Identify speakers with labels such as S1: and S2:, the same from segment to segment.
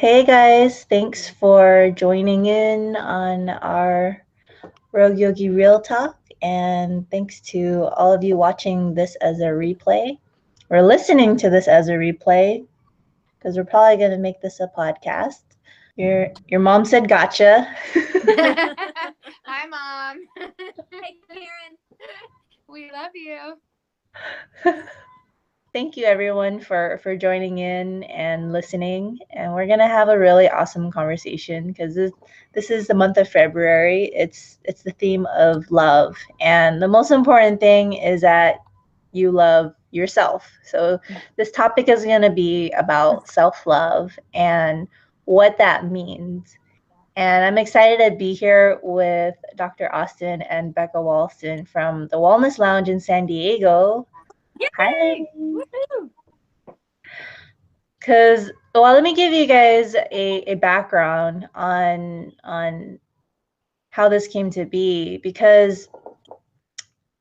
S1: Hey guys, thanks for joining in on our Rogue Yogi Real Talk, and thanks to all of you watching this as a replay or listening to this as a replay, because we're probably going to make this a podcast. Your mom said gotcha.
S2: Hi, Mom. Hey, Karen. We love you.
S1: Thank you everyone for joining in and listening, and we're gonna have a really awesome conversation because this is the month of February. It's the theme of love, and the most important thing is that you love yourself. So this topic is going to be about self-love and what that means. And I'm excited to be here with Dr. Austin and Bekah Walsten from the Wellness Lounge in San Diego.
S2: Yay!
S1: Hi.
S2: Woo-hoo!
S1: Because, well, let me give you guys a background on how this came to be, because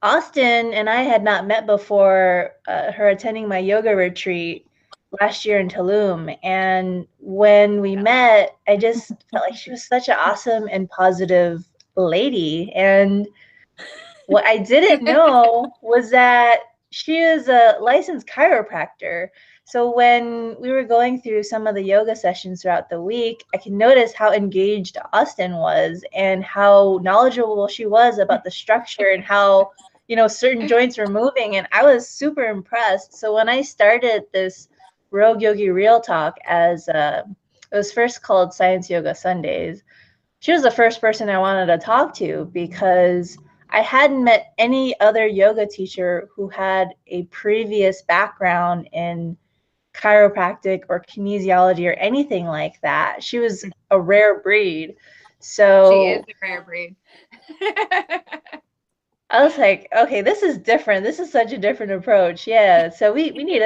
S1: Austin and I had not met before her attending my yoga retreat last year in Tulum. And when we met, I just felt like she was such an awesome and positive lady. And what I didn't know was that she was a licensed chiropractor. So when we were going through some of the yoga sessions throughout the week, I could notice how engaged Austin was and how knowledgeable she was about the structure and how, certain joints were moving. And I was super impressed. So when I started this Rogue Yogi Real Talk, it was first called Science Yoga Sundays, she was the first person I wanted to talk to because I hadn't met any other yoga teacher who had a previous background in chiropractic or kinesiology or anything like that. She was a rare breed. So
S2: she is a rare breed.
S1: I was like, okay, this is different. This is such a different approach. Yeah. So we need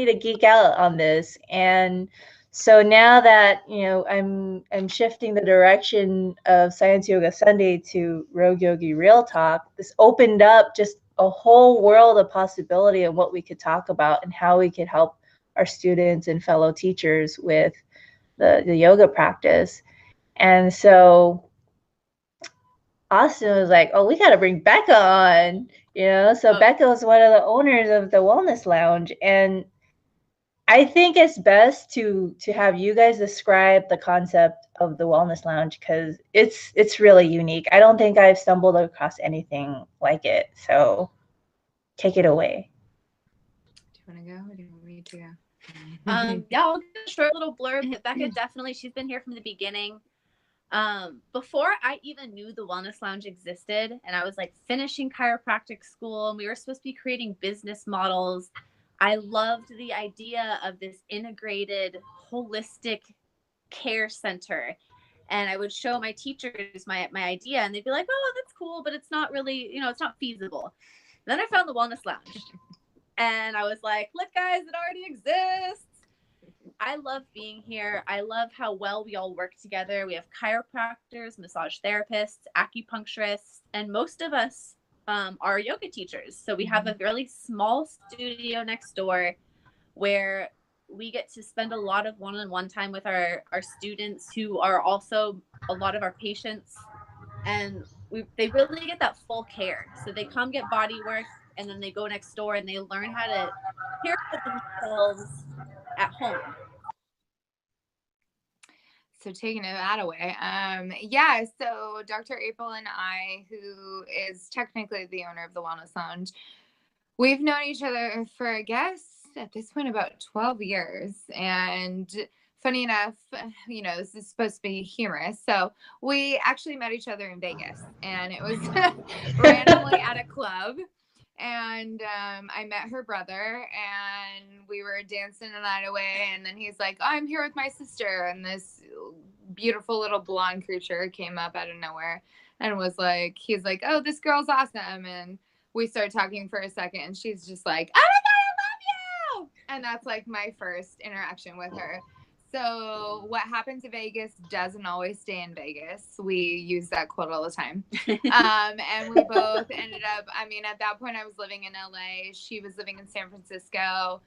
S1: to geek out on this. And so now that, I'm shifting the direction of Science Yoga Sunday to Rogue Yogi Real Talk, this opened up just a whole world of possibility of what we could talk about and how we could help our students and fellow teachers with the yoga practice. And so Austin was like, "Oh, we got to bring Bekah on," So Bekah was one of the owners of the Wellness Lounge, and I think it's best to have you guys describe the concept of the Wellness Lounge because it's really unique. I don't think I've stumbled across anything like it. So, take it away.
S2: Do you want to go, or do you want me to go? Yeah, I'll give a short little blurb. Bekah definitely, she's been here from the beginning. Before I even knew the Wellness Lounge existed, and I was like finishing chiropractic school, and we were supposed to be creating business models, I loved the idea of this integrated, holistic care center. And I would show my teachers my idea, and they'd be like, "Oh, that's cool, but it's not really, it's not feasible." And then I found the Wellness Lounge, and I was like, "Look, guys, it already exists." I love being here. I love how well we all work together. We have chiropractors, massage therapists, acupuncturists, and most of us are yoga teachers. So we have a really small studio next door where we get to spend a lot of one-on-one time with our students who are also a lot of our patients. And they really get that full care. So they come get body work, and then they go next door and they learn how to care for themselves at home.
S3: So taking that away, so Dr. April and I, who is technically the owner of the Wellness Lounge, we've known each other for, I guess, at this point about 12 years. And funny enough, this is supposed to be humorous. So we actually met each other in Vegas, and it was randomly at a club. And I met her brother, and we were dancing the night away. And then he's like, "I'm here with my sister." And this beautiful little blonde creature came up out of nowhere and was like, he's like, "Oh, this girl's awesome." And we started talking for a second, and she's just like, "Oh my God, I love you." And that's like my first interaction with her. So what happened to Vegas doesn't always stay in Vegas. We use that quote all the time. And we both ended up, at that point I was living in LA. She was living in San Francisco.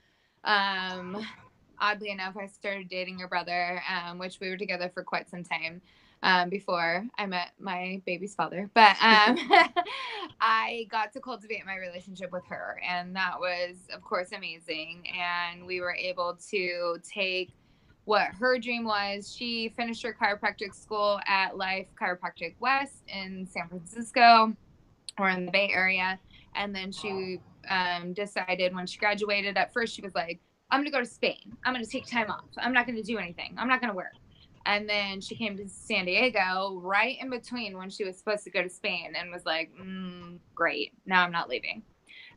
S3: oddly enough, I started dating your brother, which we were together for quite some time before I met my baby's father. But I got to cultivate my relationship with her, and that was, of course, amazing. And we were able to take what her dream was. She finished her chiropractic school at Life Chiropractic West in San Francisco, or in the Bay Area. And then she decided when she graduated, at first she was like, I'm going to go to Spain. I'm going to take time off. I'm not going to do anything. I'm not going to work. And then she came to San Diego right in between when she was supposed to go to Spain, and was like, great. Now I'm not leaving.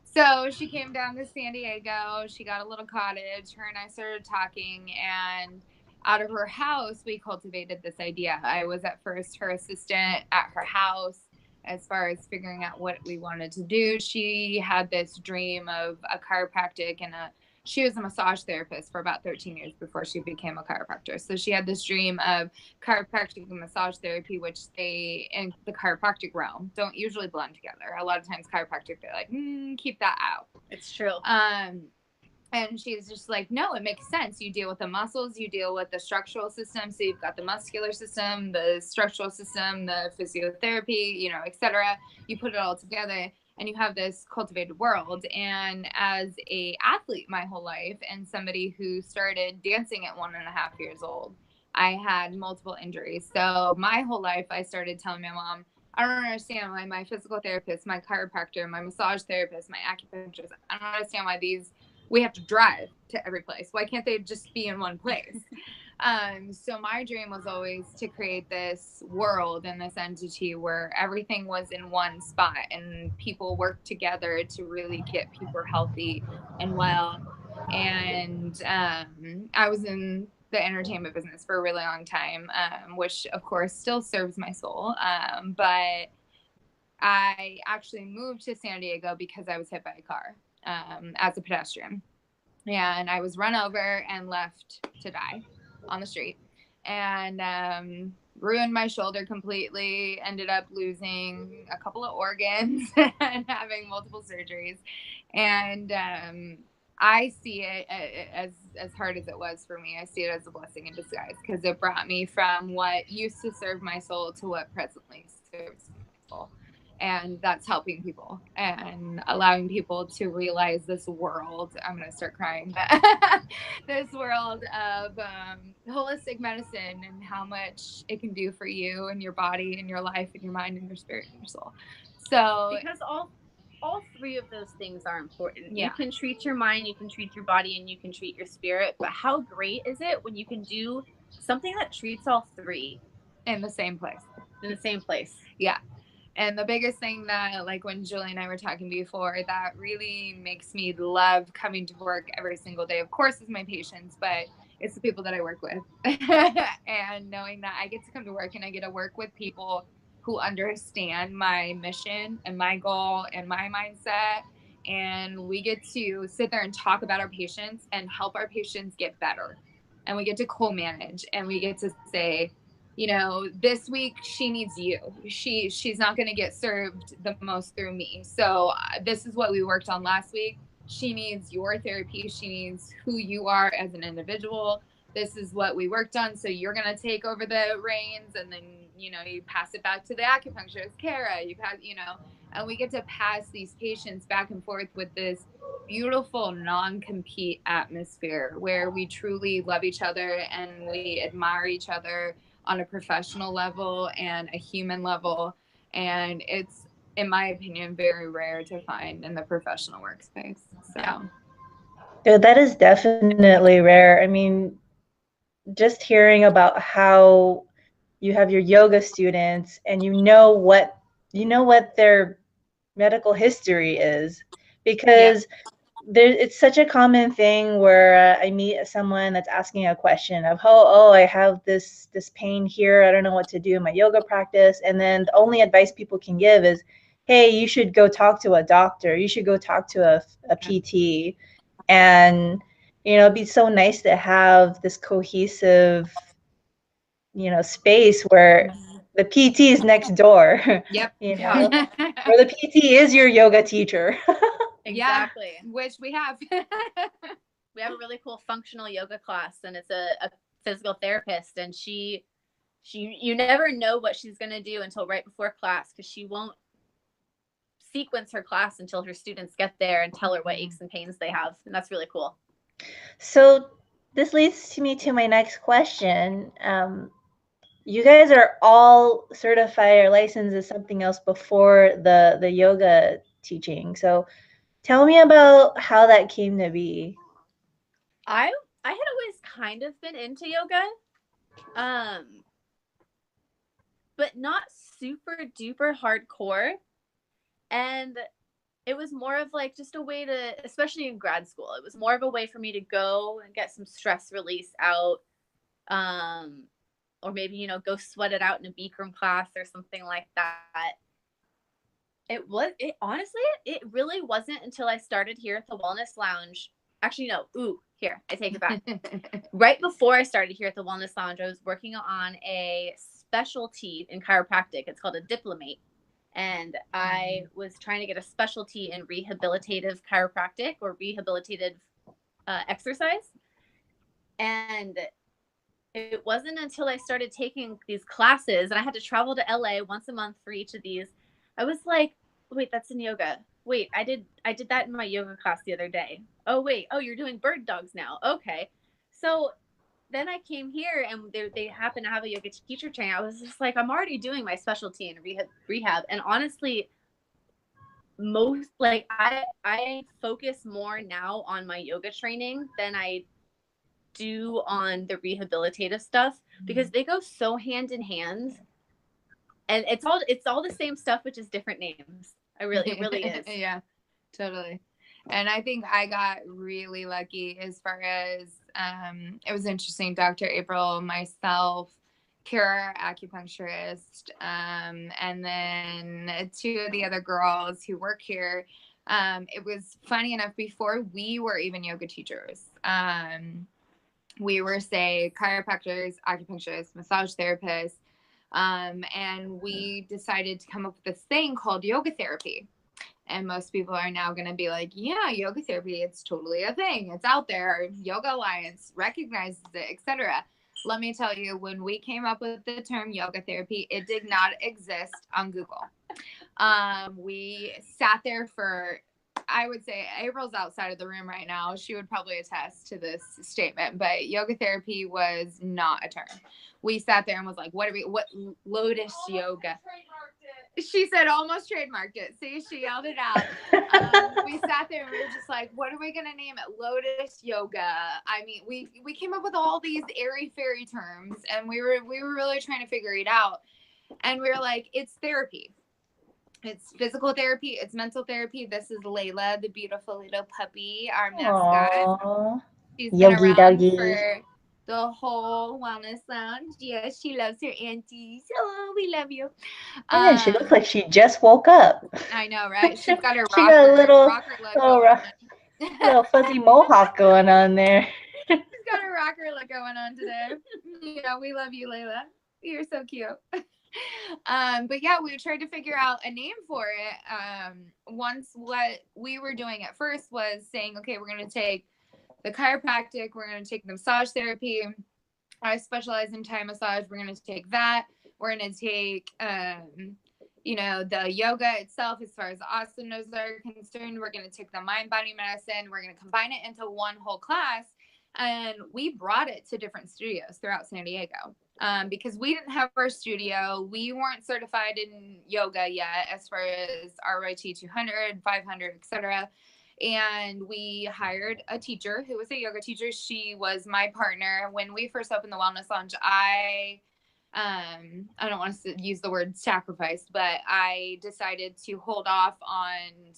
S3: So she came down to San Diego. She got a little cottage. Her and I started talking, and out of her house, we cultivated this idea. I was at first her assistant at her house as far as figuring out what we wanted to do. She had this dream of a chiropractic, and she was a massage therapist for about 13 years before she became a chiropractor. So she had this dream of chiropractic and massage therapy, which they, in the chiropractic realm, don't usually blend together. A lot of times chiropractic, they're like, keep that out.
S2: It's true.
S3: And she's just like, no, it makes sense. You deal with the muscles, you deal with the structural system. So you've got the muscular system, the structural system, the physiotherapy, etc. You put it all together, and you have this cultivated world. And as a athlete my whole life, and somebody who started dancing at 1.5 years old, I had multiple injuries. So my whole life, I started telling my mom, I don't understand why my physical therapist, my chiropractor, my massage therapist, my acupuncturist, I don't understand why we have to drive to every place. Why can't they just be in one place? So my dream was always to create this world and this entity where everything was in one spot, and people work together to really get people healthy and well. And I was in the entertainment business for a really long time, which of course still serves my soul. But I actually moved to San Diego because I was hit by a car as a pedestrian. And I was run over and left to die on the street, and ruined my shoulder completely, ended up losing a couple of organs and having multiple surgeries. And I see it as hard as it was for me. I see it as a blessing in disguise, because it brought me from what used to serve my soul to what presently serves my soul. And that's helping people and allowing people to realize this world. I'm going to start crying. This world of holistic medicine, and how much it can do for you and your body and your life and your mind and your spirit and your soul. So
S2: because all three of those things are important.
S3: Yeah.
S2: You can treat your mind, you can treat your body, and you can treat your spirit. But how great is it when you can do something that treats all three
S3: in the same place?
S2: In the same place.
S3: Yeah. And the biggest thing that, like when Julie and I were talking before, that really makes me love coming to work every single day, of course, is my patients, but it's the people that I work with. And knowing that I get to come to work and I get to work with people who understand my mission and my goal and my mindset. And we get to sit there and talk about our patients and help our patients get better. And we get to co-manage, and we get to say, this week she needs you. She's not going to get served the most through me. So this is what we worked on last week. She needs your therapy. She needs who you are as an individual. This is what we worked on. So you're going to take over the reins, and then, you pass it back to the acupuncturist, Kara, and we get to pass these patients back and forth with this beautiful non-compete atmosphere where we truly love each other and we admire each other on a professional level and a human level. And it's, in my opinion, very rare to find in the professional workspace. So
S1: yeah, that is definitely rare. I mean, just hearing about how you have your yoga students and what their medical history is, because it's such a common thing where I meet someone that's asking a question of, I have this pain here, I don't know what to do in my yoga practice, and then the only advice people can give is, hey, you should go talk to a doctor, you should go talk to a PT. And it'd be so nice to have this cohesive space where the PT is next door.
S3: Yep.
S1: Where the PT is your yoga teacher.
S2: Exactly.
S3: Yeah, which we have.
S2: we have a really cool functional yoga class, and it's a physical therapist, and she you never know what she's going to do until right before class, because she won't sequence her class until her students get there and tell her what aches and pains they have, and that's really cool.
S1: So this leads me to my next question. You guys are all certified or licensed as something else before the yoga teaching. So tell me about how that came to be.
S2: I had always kind of been into yoga, but not super duper hardcore. And it was more of like just a way to, especially in grad school, it was more of a way for me to go and get some stress release out. Or maybe, go sweat it out in a Bikram class or something like that. Honestly, it really wasn't until I started here at the Wellness Lounge. Actually, no. Here, I take it back. Right before I started here at the Wellness Lounge, I was working on a specialty in chiropractic. It's called a diplomate. And I was trying to get a specialty in rehabilitative chiropractic or rehabilitative exercise. And it wasn't until I started taking these classes, and I had to travel to LA once a month for each of these. I was like, wait, that's in yoga. Wait, I did that in my yoga class the other day. Oh, wait. Oh, you're doing bird dogs now. Okay. So then I came here, and they happen to have a yoga teacher training. I was just like, I'm already doing my specialty in rehab. And honestly, I focus more now on my yoga training than I do on the rehabilitative stuff, because they go so hand in hand, and it's all the same stuff, which is different names. It really is.
S3: Yeah, totally. And I think I got really lucky as far as it was interesting. Dr. April, myself, Kara, acupuncturist, and then two of the other girls who work here. It was funny enough, before we were even yoga teachers, we were, say, chiropractors, acupuncturists, massage therapists, and we decided to come up with this thing called yoga therapy. And most people are now going to be like, yeah, yoga therapy, it's totally a thing. It's out there. Yoga Alliance recognizes it, etc. Let me tell you, when we came up with the term yoga therapy, it did not exist on Google. We sat there for, I would say, April's outside of the room right now. She would probably attest to this statement, but yoga therapy was not a term. We sat there and was like, what lotus yoga? She said almost trademarked it. See, she yelled it out. We sat there and we were just like, what are we going to name it? Lotus yoga. I mean, we came up with all these airy fairy terms, and we were really trying to figure it out. And we were like, it's therapy. It's physical therapy. It's mental therapy. This is Layla, the beautiful little puppy, our mascot.
S1: Aww.
S3: She's been
S1: Yogi
S3: around
S1: doggy.
S3: for the whole Wellness Lounge. Yes, she loves her aunties. Oh, we love you.
S1: And she looks like she just woke up.
S3: I know, right? She's got her
S1: she got a little fuzzy mohawk going on there.
S3: She's got a rocker look going on today. Yeah, we love you, Layla. You're so cute. But yeah, we tried to figure out a name for it. Once, what we were doing at first was saying, okay, we're going to take the chiropractic, we're going to take the massage therapy. I specialize in Thai massage. We're going to take that. We're going to take, the yoga itself, as far as the asanas are concerned. We're going to take the mind-body medicine. We're going to combine it into one whole class. And we brought it to different studios throughout San Diego. Because we didn't have our studio. We weren't certified in yoga yet, as far as RYT 200, 500, etc. And we hired a teacher who was a yoga teacher. She was my partner. When we first opened the Wellness Lounge, I don't want to use the word sacrifice, but I decided to hold off on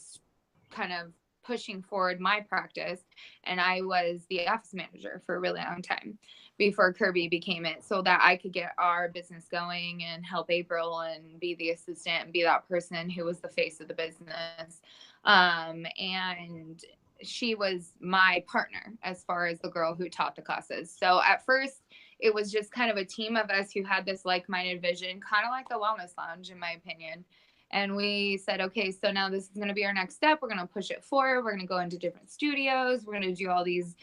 S3: kind of pushing forward my practice. And I was the office manager for a really long time before Kirby became it, so that I could get our business going and help April and be the assistant and be that person who was the face of the business. And she was my partner as far as the girl who taught the classes. So at first it was just kind of a team of us who had this like-minded vision, kind of like the Wellness Lounge, in my opinion. And we said, okay, so now this is going to be our next step. We're going to push it forward. We're going to go into different studios. We're going to do all these,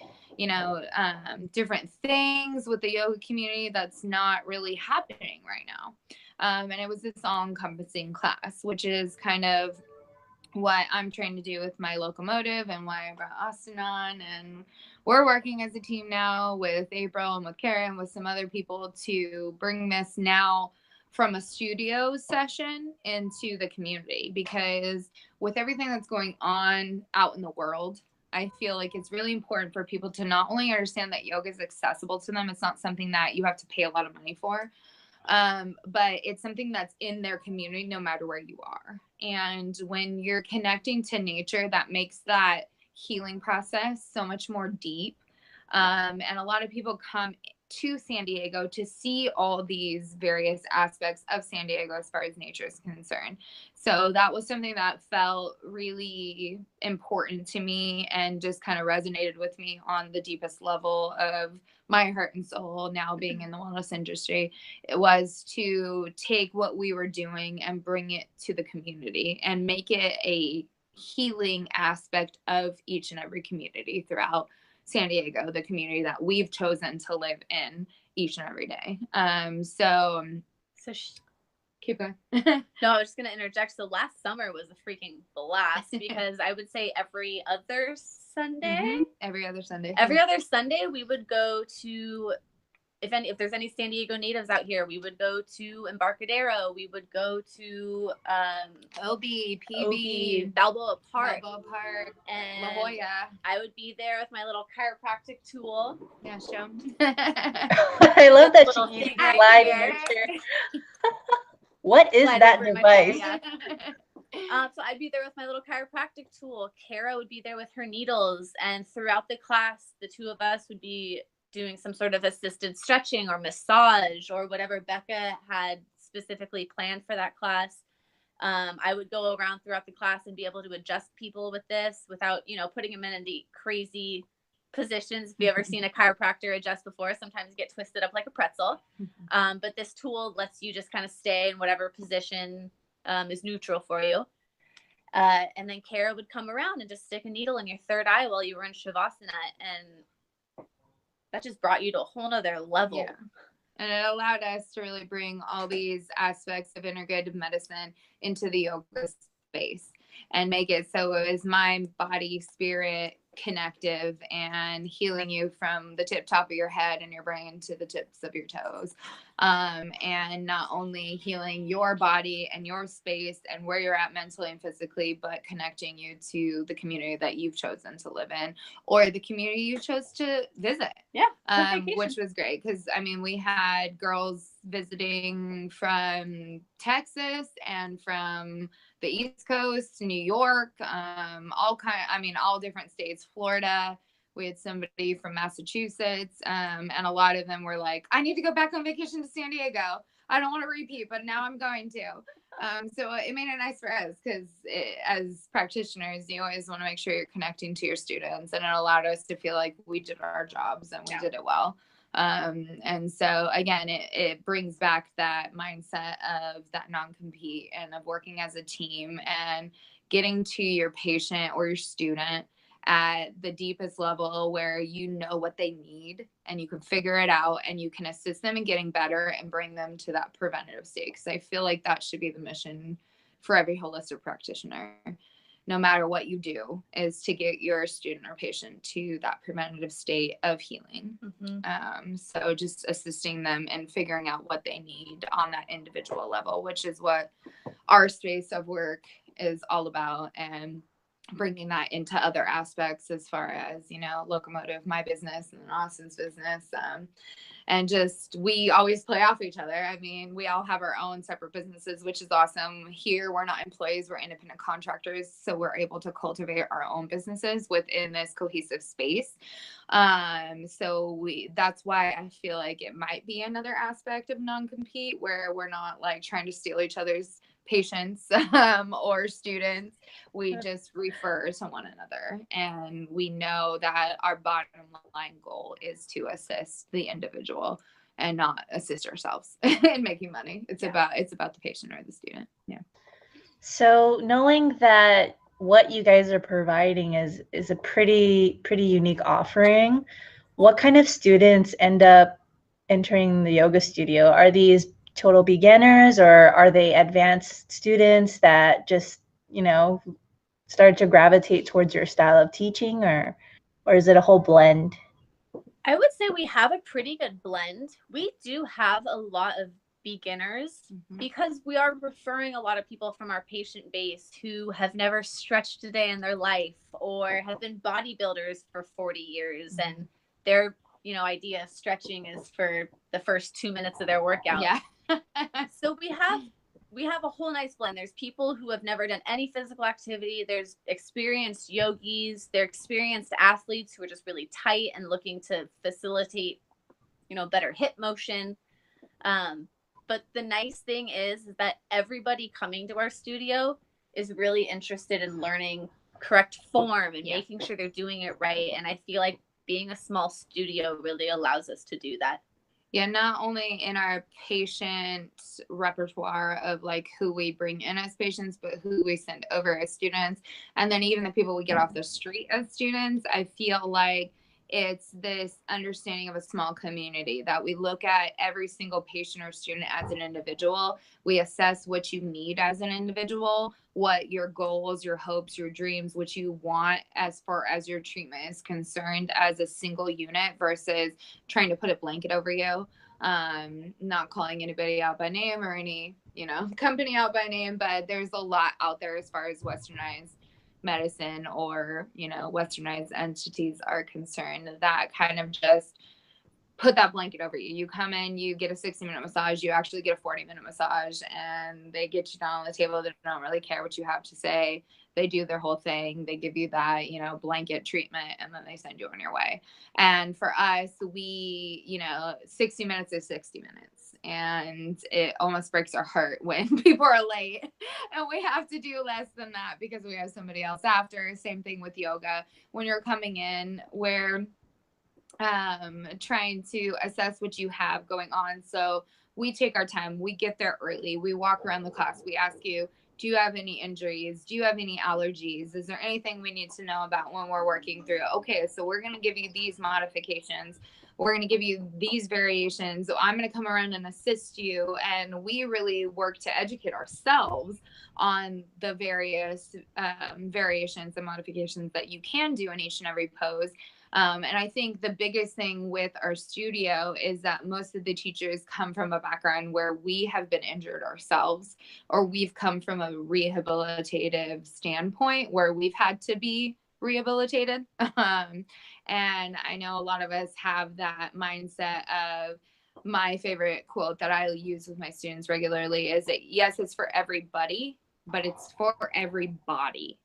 S3: different things with the yoga community that's not really happening right now. And it was this all-encompassing class, which is kind of what I'm trying to do with my locomotive and why I brought Austin on. And we're working as a team now with April and with Karen, with some other people, to bring this now from a studio session into the community, because with everything that's going on out in the world, I feel like it's really important for people to not only understand that yoga is accessible to them. It's not something that you have to pay a lot of money for, but it's something that's in their community no matter where you are. And when you're connecting to nature, that makes that healing process so much more deep. And a lot of people come to San Diego to see all these various aspects of San Diego as far as nature is concerned. So that was something that felt really important to me and just kind of resonated with me on the deepest level of my heart and soul now being in the wellness industry. It was to take what we were doing and bring it to the community and make it a healing aspect of each and every community throughout San Diego, the community that we've chosen to live in each and every day. Keep going.
S2: No, I was just going to interject. So last summer was a freaking blast, because I would say every other Sunday,
S3: every other
S2: Sunday we would go to, if there's any San Diego natives out here, we would go to Embarcadero. We would go to
S3: OB, PB,
S2: Balboa Park,
S3: and La Jolla.
S2: I would be there with my little chiropractic tool.
S3: Yeah, show 'em.
S1: I love that you use slide nurture. What is that device?
S2: So I'd be there with my little chiropractic tool. Kara would be there with her needles, and throughout the class, the two of us would be doing some sort of assisted stretching or massage or whatever Bekah had specifically planned for that class. I would go around throughout the class and be able to adjust people with this without, putting them in any crazy positions. If you've ever seen a chiropractor adjust before, sometimes you get twisted up like a pretzel. But this tool lets you just kind of stay in whatever position is neutral for you. And then Kara would come around and just stick a needle in your third eye while you were in Shavasana, and that just brought you to a whole nother level.
S3: Yeah. And it allowed us to really bring all these aspects of integrative medicine into the yoga space and make it so it was mind, body, spirit connective and healing you from the tip top of your head and your brain to the tips of your toes. And not only healing your body and your space and where you're at mentally and physically, but connecting you to the community that you've chosen to live in or the community you chose to visit.
S2: Yeah.
S3: Which was great because, we had girls visiting from Texas and from the East Coast, New York, all different states, Florida. We had somebody from Massachusetts, and a lot of them were like, I need to go back on vacation to San Diego. I don't want to repeat, but now I'm going to. So it made it nice for us because as practitioners, you always want to make sure you're connecting to your students, and it allowed us to feel like we did our jobs and we did it well. And so again, it brings back that mindset of that non-compete and of working as a team and getting to your patient or your student at the deepest level where you know what they need and you can figure it out and you can assist them in getting better and bring them to that preventative state. Because I feel like that should be the mission for every holistic practitioner, no matter what you do, is to get your student or patient to that preventative state of healing. So just assisting them and figuring out what they need on that individual level, which is what our space of work is all about, and bringing that into other aspects as far as, locomotive, my business and Austin's business. And just, we always play off each other. We all have our own separate businesses, which is awesome. Here, we're not employees, we're independent contractors. So we're able to cultivate our own businesses within this cohesive space. That's why I feel like it might be another aspect of non-compete where we're not like trying to steal each other's patients or students. We just refer to one another, and we know that our bottom line goal is to assist the individual and not assist ourselves in making money. It's about the patient or the student.
S1: So knowing that what you guys are providing is a pretty unique offering, what kind of students end up entering the yoga studio? Are these total beginners, or are they advanced students that just, you know, start to gravitate towards your style of teaching, or is it a whole blend?
S2: I would say we have a pretty good blend. We do have a lot of beginners because we are referring a lot of people from our patient base who have never stretched a day in their life or have been bodybuilders for 40 years and their idea of stretching is for the first 2 minutes of their workout.
S3: Yeah.
S2: So we have a whole nice blend. There's people who have never done any physical activity. There's experienced yogis. They're experienced athletes who are just really tight and looking to facilitate, better hip motion. But the nice thing is that everybody coming to our studio is really interested in learning correct form and making sure they're doing it right. And I feel like being a small studio really allows us to do that.
S3: Yeah, not only in our patient repertoire of like who we bring in as patients, but who we send over as students. And then even the people we get off the street as students, I feel like it's this understanding of a small community that we look at every single patient or student as an individual. We assess what you need as an individual, what your goals, your hopes, your dreams, what you want as far as your treatment is concerned as a single unit versus trying to put a blanket over you. Not calling anybody out by name or any, company out by name, but there's a lot out there as far as westernized medicine or, westernized entities are concerned that kind of just put that blanket over you. You come in, you get a 60-minute massage, you actually get a 40-minute massage, and they get you down on the table. They don't really care what you have to say. They do their whole thing. They give you that, blanket treatment, and then they send you on your way. And for us, we, 60 minutes is 60 minutes. And it almost breaks our heart when people are late and we have to do less than that because we have somebody else after. Same thing with yoga. When you're coming in, we're trying to assess what you have going on. So we take our time. We get there early. We walk around the class. We ask you, do you have any injuries? Do you have any allergies? Is there anything we need to know about when we're working through? Okay, so we're going to give you these modifications. We're going to give you these variations. So I'm going to come around and assist you. And we really work to educate ourselves on the various variations and modifications that you can do in each and every pose. And I think the biggest thing with our studio is that most of the teachers come from a background where we have been injured ourselves, or we've come from a rehabilitative standpoint where we've had to be rehabilitated. And I know a lot of us have that mindset of, my favorite quote that I use with my students regularly is that, yes, it's for everybody, but it's for everybody.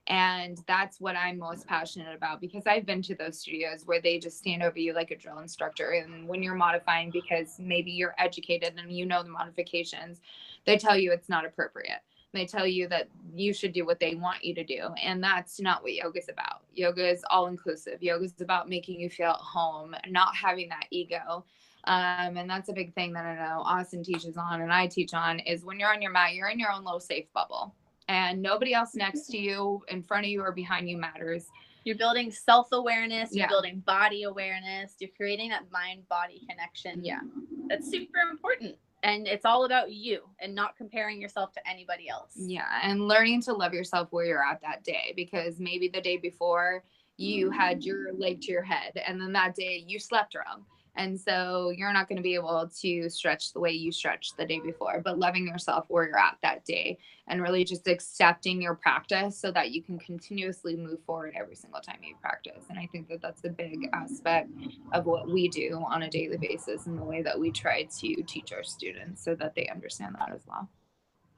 S3: And that's what I'm most passionate about, because I've been to those studios where they just stand over you like a drill instructor. And when you're modifying, because maybe you're educated and you know the modifications, they tell you it's not appropriate. They tell you that you should do what they want you to do. And that's not what yoga is about. Yoga is all inclusive. Yoga is about making you feel at home, not having that ego. And that's a big thing that I know Austin teaches on and I teach on, is when you're on your mat, you're in your own little safe bubble. And nobody else next to you, in front of you, or behind you matters.
S2: You're building self-awareness. You're building body awareness. You're creating that mind-body connection.
S3: Yeah.
S2: That's super important. And it's all about you and not comparing yourself to anybody else.
S3: Yeah. And learning to love yourself where you're at that day, because maybe the day before you had your leg to your head, and then that day you slept wrong. And so you're not going to be able to stretch the way you stretched the day before, but loving yourself where you're at that day and really just accepting your practice so that you can continuously move forward every single time you practice. And I think that that's a big aspect of what we do on a daily basis and the way that we try to teach our students so that they understand that as well.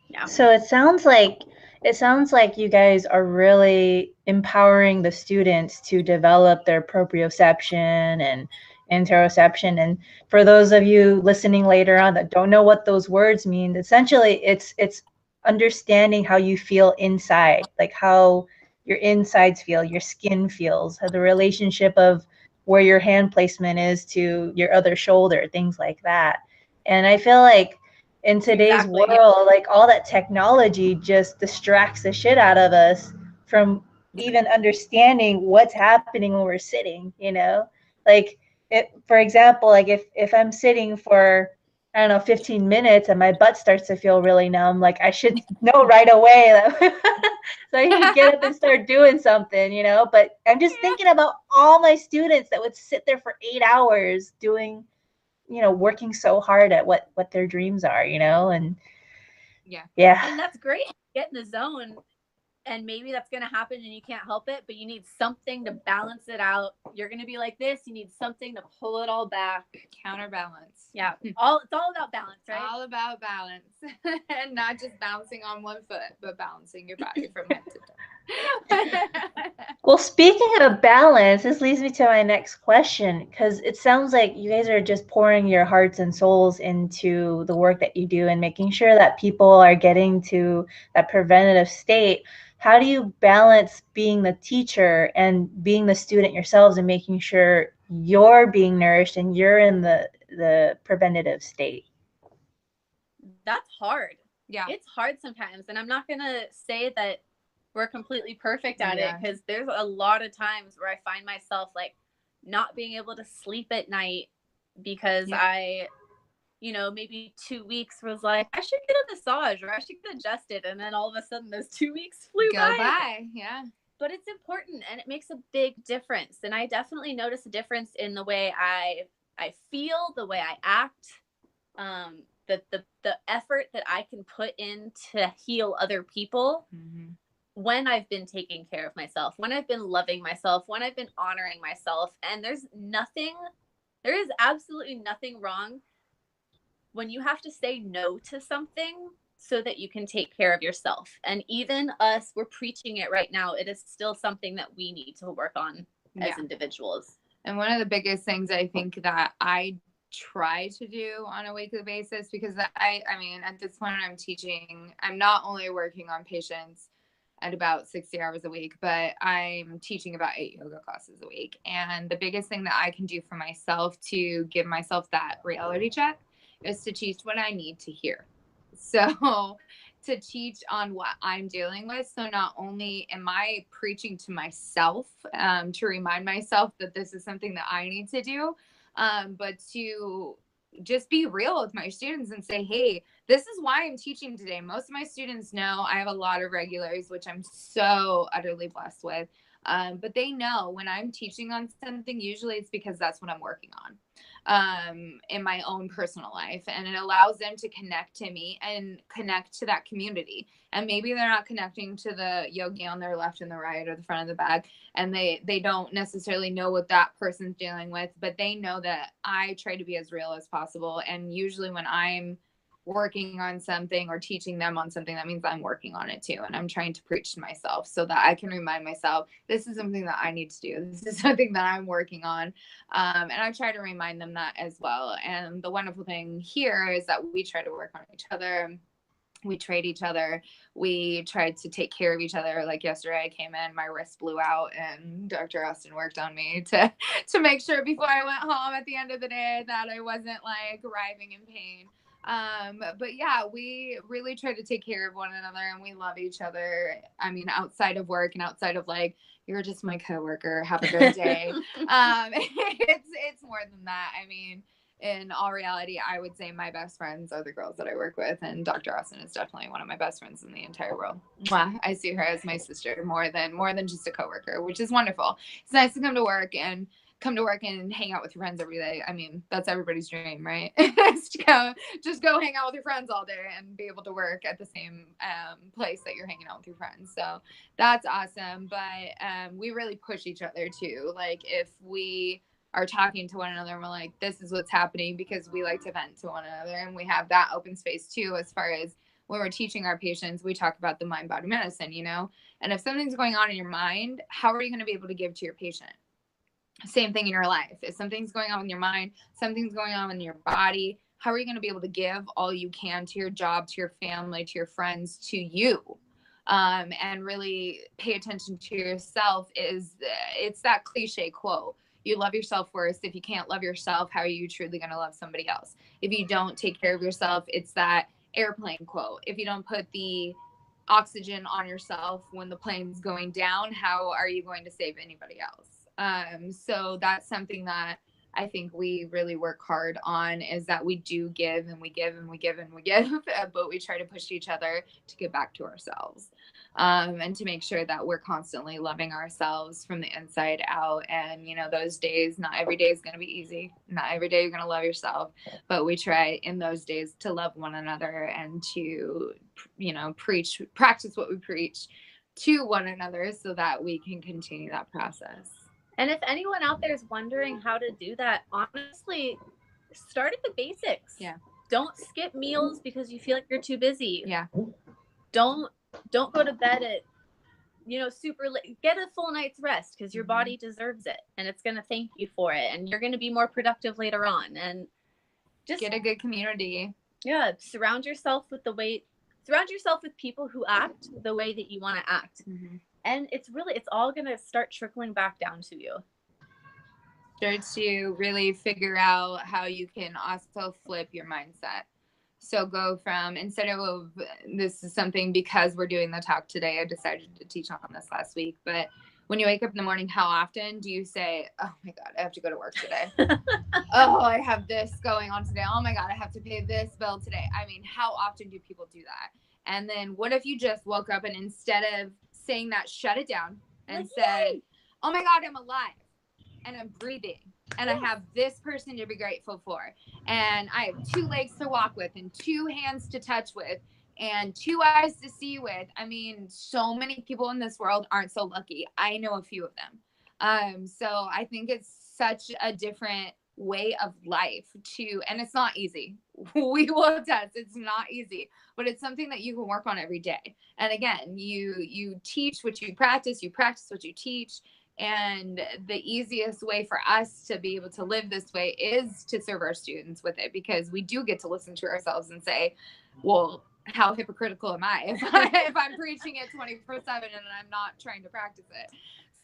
S1: Yeah. So it sounds like you guys are really empowering the students to develop their proprioception and interoception. And for those of you listening later on that don't know what those words mean, essentially it's understanding how you feel inside, like how your insides feel, your skin feels, how the relationship of where your hand placement is to your other shoulder, things like that. And I feel like in today's
S2: Exactly.
S1: world, like all that technology just distracts the shit out of us from even understanding what's happening when we're sitting, you know? Like for example, like if I'm sitting for, I don't know, 15 minutes and my butt starts to feel really numb, like I should know right away that so I should get up and start doing something, you know? But I'm just thinking about all my students that would sit there for 8 hours doing, you know, working so hard at what their dreams are, you know? And yeah.
S2: And that's great. Get in the zone, and maybe that's going to happen and you can't help it, but you need something to balance it out. You're going to be like this, you need something to pull it all back.
S3: Counterbalance.
S2: Yeah. It's all about balance, right?
S3: All about balance. And not just bouncing on one foot, but balancing your body from head to toe.
S1: Well, speaking of balance, this leads me to my next question, because it sounds like you guys are just pouring your hearts and souls into the work that you do and making sure that people are getting to that preventative state. How do you balance being the teacher and being the student yourselves and making sure you're being nourished and you're in the preventative state?
S2: That's hard.
S3: Yeah.
S2: It's hard sometimes. And I'm not going to say that we're completely perfect at it, because there's a lot of times where I find myself like not being able to sleep at night because I, you know, maybe 2 weeks was like, I should get a massage or I should get adjusted. And then all of a sudden those 2 weeks flew by.
S3: Yeah.
S2: But it's important and it makes a big difference. And I definitely notice a difference in the way I feel, the way I act, the effort that I can put in to heal other people.
S3: Mm-hmm.
S2: When I've been taking care of myself, when I've been loving myself, when I've been honoring myself. And there is absolutely nothing wrong when you have to say no to something so that you can take care of yourself. And even us, we're preaching it right now. It is still something that we need to work on as individuals.
S3: And one of the biggest things I think that I try to do on a weekly basis, because I mean, at this point I'm teaching, I'm not only working on patients at about 60 hours a week, but I'm teaching about 8 yoga classes a week. And the biggest thing that I can do for myself to give myself that reality check is to teach what I need to hear. So to teach on what I'm dealing with. So not only am I preaching to myself to remind myself that this is something that I need to do, but to just be real with my students and say, hey, this is why I'm teaching today. Most of my students know. I have a lot of regulars, which I'm so utterly blessed with. But they know when I'm teaching on something, usually it's because that's what I'm working on in my own personal life. And it allows them to connect to me and connect to that community. And maybe they're not connecting to the yogi on their left and the right or the front of the bag. And they don't necessarily know what that person's dealing with, but they know that I try to be as real as possible. And usually when I'm working on something or teaching them on something, that means I'm working on it too. And I'm trying to preach to myself so that I can remind myself, this is something that I need to do. This is something that I'm working on. And I try to remind them that as well. And the wonderful thing here is that we try to work on each other. We trade each other. We tried to take care of each other. Like yesterday I came in, my wrist blew out and Dr. Austin worked on me to make sure before I went home at the end of the day that I wasn't like writhing in pain. But yeah, we really try to take care of one another and we love each other. I mean, outside of work and outside of like, you're just my coworker, have a good day. It's more than that. I mean, in all reality, I would say my best friends are the girls that I work with, and Dr. Austin is definitely one of my best friends in the entire world. Mwah. I see her as my sister more than just a coworker, which is wonderful. It's nice to come to work and hang out with your friends every day. I mean, that's everybody's dream, right? just go hang out with your friends all day and be able to work at the same place that you're hanging out with your friends. So that's awesome. But we really push each other too. Like if we are talking to one another and we're like, this is what's happening, because we like to vent to one another, and we have that open space too. As far as when we're teaching our patients, we talk about the mind body medicine, and if something's going on in your mind, how are you going to be able to give to your patient? Same thing in your life. If something's going on in your mind, something's going on in your body, how are you going to be able to give all you can to your job, to your family, to your friends, to you? And really pay attention to yourself. It's that cliche quote, you love yourself first. If you can't love yourself, how are you truly going to love somebody else? If you don't take care of yourself, it's that airplane quote. If you don't put the oxygen on yourself when the plane's going down, how are you going to save anybody else? So that's something that I think we really work hard on, is that we do give and we give and we give and we give, but we try to push each other to get back to ourselves, and to make sure that we're constantly loving ourselves from the inside out. And, you know, those days, not every day is going to be easy. Not every day you're going to love yourself, but we try in those days to love one another and to, you know, practice what we preach to one another so that we can continue that process.
S2: And if anyone out there is wondering how to do that, honestly, start at the basics.
S3: Yeah.
S2: Don't skip meals because you feel like you're too busy.
S3: Yeah.
S2: Don't go to bed at, you know, super late. Get a full night's rest because your body deserves it, and it's going to thank you for it, and you're going to be more productive later on. And just
S3: get a good community.
S2: Yeah. Surround yourself with people who act the way that you want to act. And it's all going to start trickling back down to you.
S3: Start to really figure out how you can also flip your mindset. So go from, instead of, this is something, because we're doing the talk today, I decided to teach on this last week, but when you wake up in the morning, how often do you say, oh my God, I have to go to work today. Oh, I have this going on today. Oh my God, I have to pay this bill today. I mean, how often do people do that? And then what if you just woke up and instead of saying that, shut it down and said, oh my God, I'm alive and I'm breathing and I have this person to be grateful for. And I have 2 legs to walk with and 2 hands to touch with and 2 eyes to see with. I mean, so many people in this world aren't so lucky. I know a few of them. So I think it's such a different way of life and it's not easy. We will attest, it's not easy, but it's something that you can work on every day. And again, you teach what you practice what you teach. And the easiest way for us to be able to live this way is to serve our students with it, because we do get to listen to ourselves and say, well, how hypocritical am I if I'm preaching it 24/7 and I'm not trying to practice it?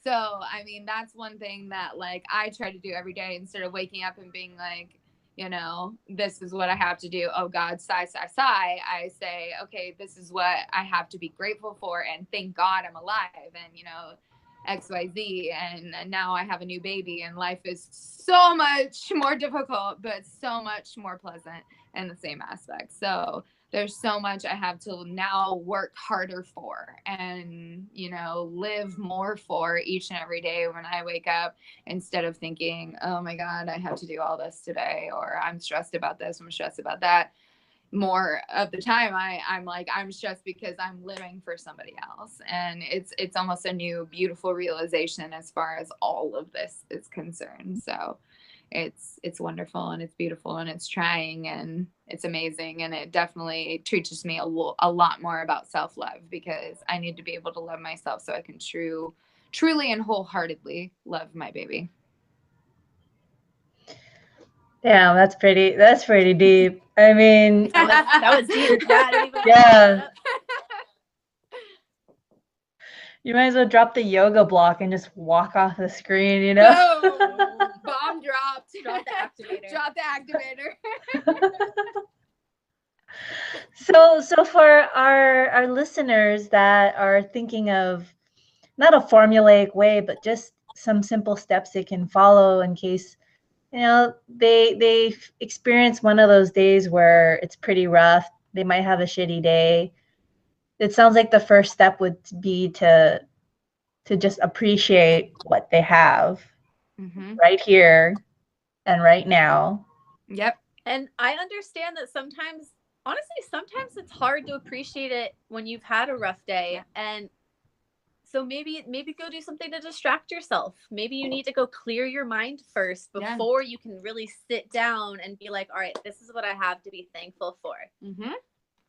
S3: So, I mean, that's one thing that, like, I try to do every day instead of waking up and being like, you know, this is what I have to do. Oh God, sigh, sigh, sigh. I say, okay, this is what I have to be grateful for. And thank God I'm alive. And, you know, XYZ. And now I have a new baby and life is so much more difficult, but so much more pleasant in the same aspect. So there's so much I have to now work harder for and, you know, live more for each and every day when I wake up, instead of thinking, oh my God, I have to do all this today, or I'm stressed about this, I'm stressed about that. More of the time I'm like, I'm stressed because I'm living for somebody else. And it's almost a new beautiful realization as far as all of this is concerned. So it's wonderful and it's beautiful and it's trying and it's amazing. And it definitely teaches me a lot more about self-love, because I need to be able to love myself so I can truly and wholeheartedly love my baby.
S1: Yeah, that's pretty deep. I mean,
S2: that was deep.
S1: Yeah. You might as well drop the yoga block and just walk off the screen, you know?
S3: Oh, bomb dropped.
S2: Drop the activator.
S3: Drop the activator.
S1: So for our listeners that are thinking of not a formulaic way, but just some simple steps they can follow in case, you know, they experience one of those days where it's pretty rough. They might have a shitty day. It sounds like the first step would be to just appreciate what they have right here and right now.
S3: Yep.
S2: And I understand that sometimes it's hard to appreciate it when you've had a rough day. Yeah. And so maybe go do something to distract yourself. Maybe you need to go clear your mind first before you can really sit down and be like, all right, this is what I have to be thankful for.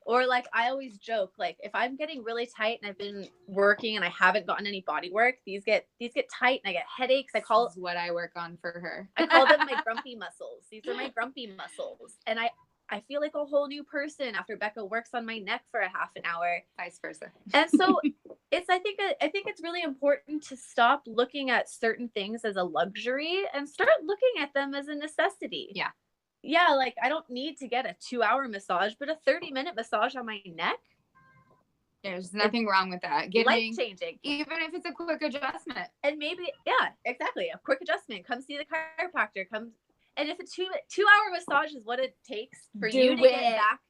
S2: Or like I always joke, like if I'm getting really tight and I've been working and I haven't gotten any body work, these get tight and I get headaches.
S3: This is what I work on for her.
S2: I call them my grumpy muscles. These are my grumpy muscles. And I feel like a whole new person after Bekah works on my neck for a half an hour.
S3: Vice versa.
S2: And so I think it's really important to stop looking at certain things as a luxury and start looking at them as a necessity.
S3: Yeah.
S2: Yeah, like I don't need to get a 2-hour massage, but a 30-minute massage on my neck.
S3: There's nothing wrong with that.
S2: Life-changing.
S3: Even if it's a quick adjustment.
S2: And maybe, yeah, exactly. A quick adjustment. Come see the chiropractor. And if a 2-hour massage is what it takes for you to get back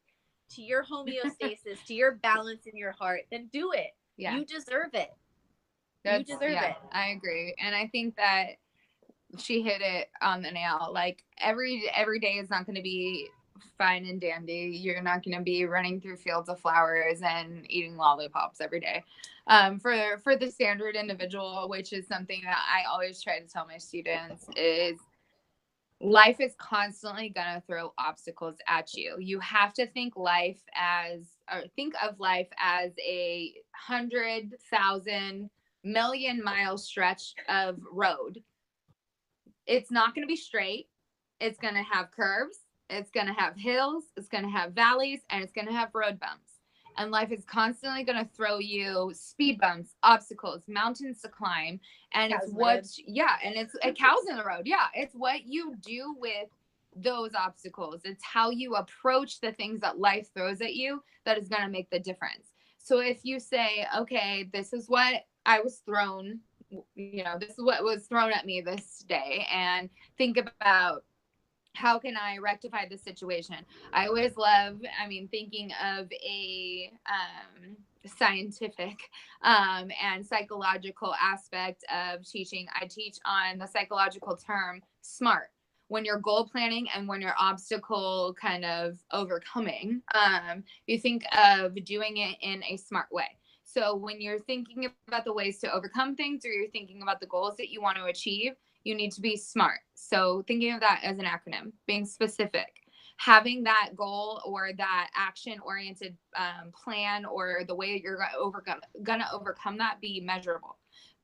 S2: to your homeostasis, to your balance in your heart, then do it. Yeah. You deserve it. You deserve it.
S3: I agree. And I think that she hit it on the nail. Like every day is not going to be fine and dandy. You're not going to be running through fields of flowers and eating lollipops every day. For the standard individual, which is something that I always try to tell my students, is life is constantly going to throw obstacles at you. You have to think of life as a 100,000 million mile stretch of road. It's not going to be straight. It's going to have curves. It's going to have hills. It's going to have valleys, and it's going to have road bumps. And life is constantly going to throw you speed bumps, obstacles, mountains to climb. And it's cows in the road. Yeah. It's what you do with those obstacles. It's how you approach the things that life throws at you that is going to make the difference. So if you say, okay, this is what I was thrown, this is what was thrown at me this day, and think about, how can I rectify this situation? I always love, thinking of a scientific and psychological aspect of teaching. I teach on the psychological term SMART. When you're goal planning and when you're obstacle kind of overcoming, you think of doing it in a smart way. So when you're thinking about the ways to overcome things, or you're thinking about the goals that you want to achieve, you need to be SMART. So thinking of that as an acronym, being specific, having that goal or that action-oriented plan, or the way you're going to overcome that be measurable.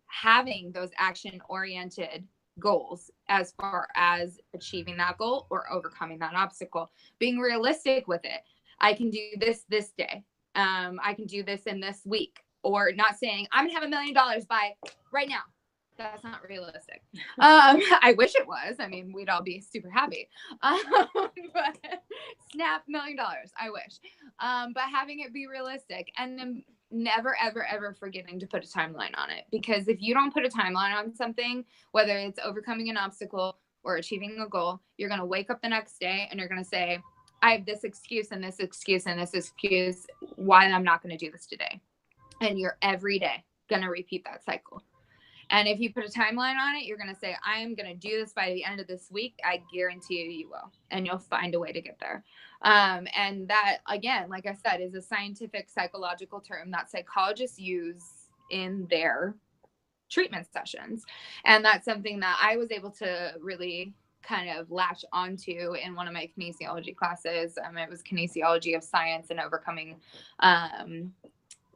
S3: Having those action-oriented goals as far as achieving that goal or overcoming that obstacle. Being realistic with it. I can do this day. I can do this in this week. Or not saying, I'm going to have $1 million by right now. That's not realistic. I wish it was. We'd all be super happy. But snap $1 million. I wish. But having it be realistic, and then never, ever, ever forgetting to put a timeline on it. Because if you don't put a timeline on something, whether it's overcoming an obstacle or achieving a goal, you're going to wake up the next day and you're going to say, I have this excuse and this excuse and this excuse why I'm not going to do this today. And you're every day going to repeat that cycle. And if you put a timeline on it, you're going to say, I am going to do this by the end of this week. I guarantee you will. And you'll find a way to get there. And that, again, like I said, is a scientific psychological term that psychologists use in their treatment sessions. And that's something that I was able to really kind of latch onto in one of my kinesiology classes. It was kinesiology of science and overcoming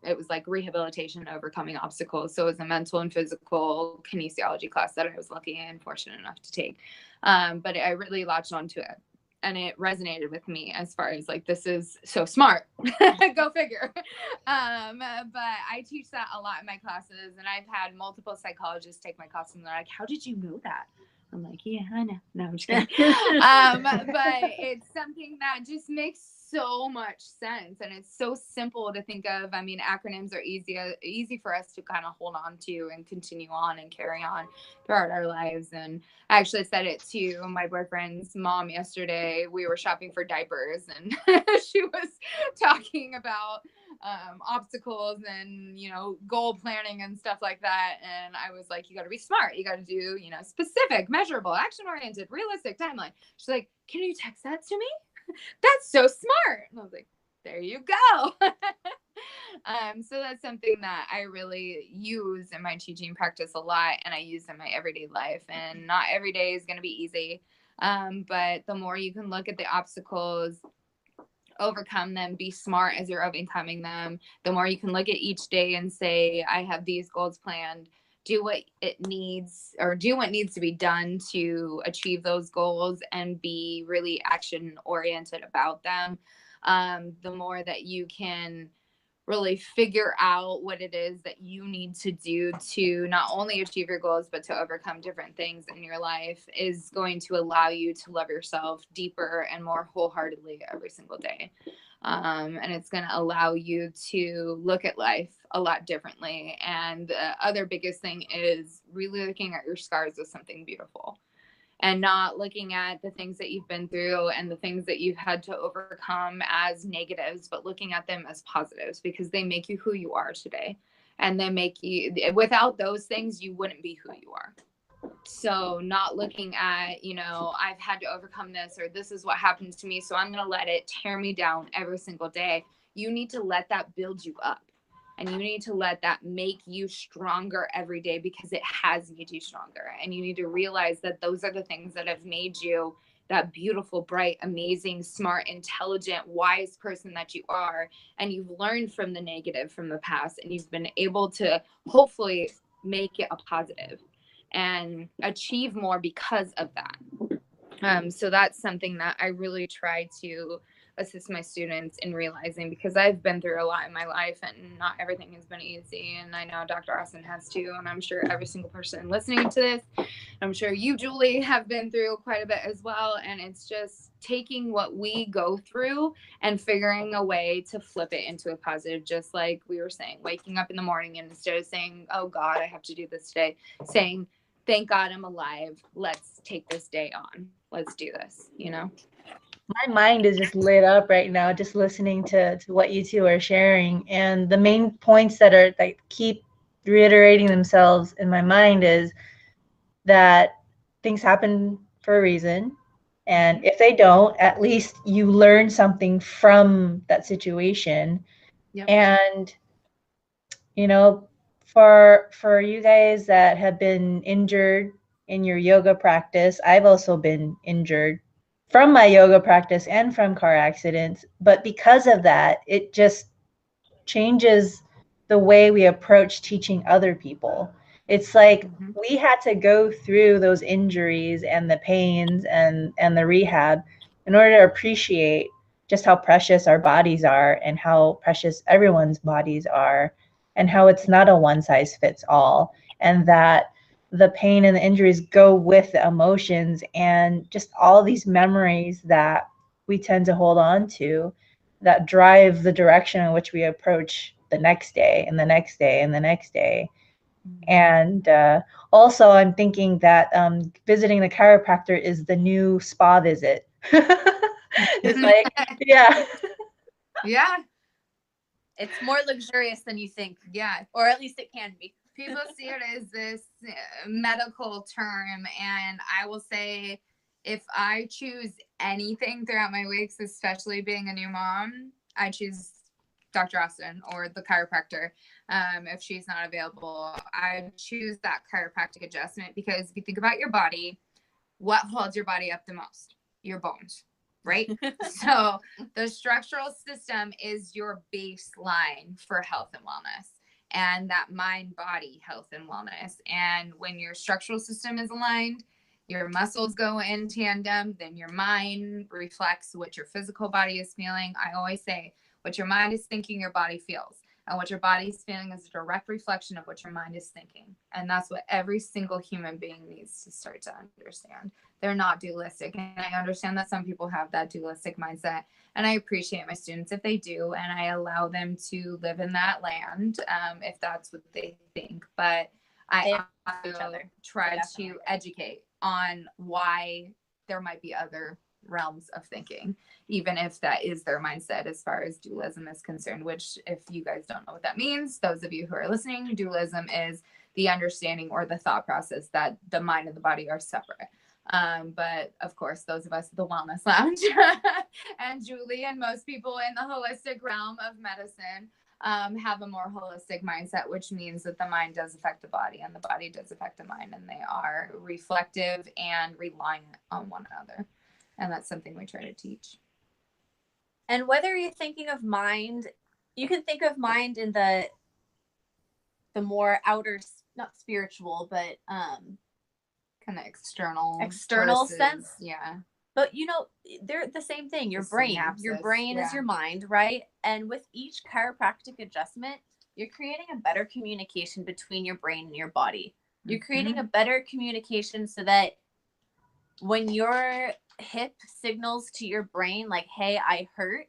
S3: it was like rehabilitation, overcoming obstacles. So it was a mental and physical kinesiology class that I was lucky and fortunate enough to take. But I really latched onto it, and it resonated with me as far as like, this is so smart. Go figure. But I teach that a lot in my classes, and I've had multiple psychologists take my class, and they're like, how did you know that? I'm like, yeah, I know. No, I'm just kidding. But it's something that just makes so much sense, and it's so simple to think of. Acronyms are easy for us to kind of hold on to and continue on and carry on throughout our lives. And I actually said it to my boyfriend's mom yesterday. We were shopping for diapers, and she was talking about obstacles and goal planning and stuff like that. And I was like, you got to be smart. You got to do specific, measurable, action oriented, realistic timeline. She's like, can you text that to me? That's so smart. And I was like, there you go. So that's something that I really use in my teaching practice a lot, and I use in my everyday life. And not every day is going to be easy, but the more you can look at the obstacles, overcome them, be smart as you're overcoming them, the more you can look at each day and say, I have these goals planned, do what needs to be done to achieve those goals, and be really action oriented about them. The more that you can really figure out what it is that you need to do to not only achieve your goals, but to overcome different things in your life is going to allow you to love yourself deeper and more wholeheartedly every single day. And it's going to allow you to look at life a lot differently. And the other biggest thing is really looking at your scars as something beautiful, and not looking at the things that you've been through and the things that you've had to overcome as negatives, but looking at them as positives, because they make you who you are today. And they make you, without those things, you wouldn't be who you are. So not looking at, you know, I've had to overcome this, or this is what happens to me, so I'm going to let it tear me down every single day. You need to let that build you up. And you need to let that make you stronger every day, because it has made you stronger. And you need to realize that those are the things that have made you that beautiful, bright, amazing, smart, intelligent, wise person that you are. And you've learned from the negative from the past, and you've been able to hopefully make it a positive and achieve more because of that. So that's something that I really try to assist my students in realizing, because I've been through a lot in my life and not everything has been easy. And I know Dr. Austin has too. And I'm sure every single person listening to this, I'm sure you, Julie, have been through quite a bit as well. And it's just taking what we go through and figuring a way to flip it into a positive, just like we were saying, waking up in the morning and instead of saying, oh God, I have to do this today, saying, thank God I'm alive. Let's take this day on. Let's do this, you know?
S1: My mind is just lit up right now, just listening to what you two are sharing. And the main points that keep reiterating themselves in my mind is that things happen for a reason. And if they don't, at least you learn something from that situation.
S2: Yep.
S1: And, you know, for you guys that have been injured in your yoga practice, I've also been injured from my yoga practice and from car accidents. But because of that, it just changes the way we approach teaching other people. It's like we had to go through those injuries and the pains and the rehab in order to appreciate just how precious our bodies are and how precious everyone's bodies are, and how it's not a one size fits all, and that the pain and the injuries go with the emotions and just all these memories that we tend to hold on to that drive the direction in which we approach the next day and the next day and the next day. And also, I'm thinking that visiting the chiropractor is the new spa visit. It's like, yeah.
S3: Yeah.
S2: It's more luxurious than you think.
S3: Yeah.
S2: Or at least it can be.
S3: People see it as this medical term. And I will say, if I choose anything throughout my weeks, especially being a new mom, I choose Dr. Austin or the chiropractor. If she's not available, I choose that chiropractic adjustment, because if you think about your body, what holds your body up the most? Your bones, right? So the structural system is your baseline for health and wellness, and that mind body health and wellness. And when your structural system is aligned, your muscles go in tandem, then your mind reflects what your physical body is feeling. I always say, what your mind is thinking, your body feels. And what your body is feeling is a direct reflection of what your mind is thinking. And that's what every single human being needs to start to understand. They're not dualistic. And I understand that some people have that dualistic mindset. And I appreciate my students if they do. And I allow them to live in that land if that's what they think. But I also try to educate on why there might be other realms of thinking, even if that is their mindset as far as dualism is concerned, which, if you guys don't know what that means, those of you who are listening, dualism is the understanding or the thought process that the mind and the body are separate. But of course, those of us at the Wellness Lounge and Julie and most people in the holistic realm of medicine have a more holistic mindset, which means that the mind does affect the body and the body does affect the mind, and they are reflective and reliant on one another. And that's something we try to teach.
S2: And whether you're thinking of mind, you can think of mind in the more outer, not spiritual, but
S3: kind of external versus,
S2: sense.
S3: Yeah.
S2: But you know, they're the same thing. Your brain. Synapses, your brain is your mind, right? And with each chiropractic adjustment, you're creating a better communication between your brain and your body. You're creating a better communication so that when your hip signals to your brain, like, hey, I hurt,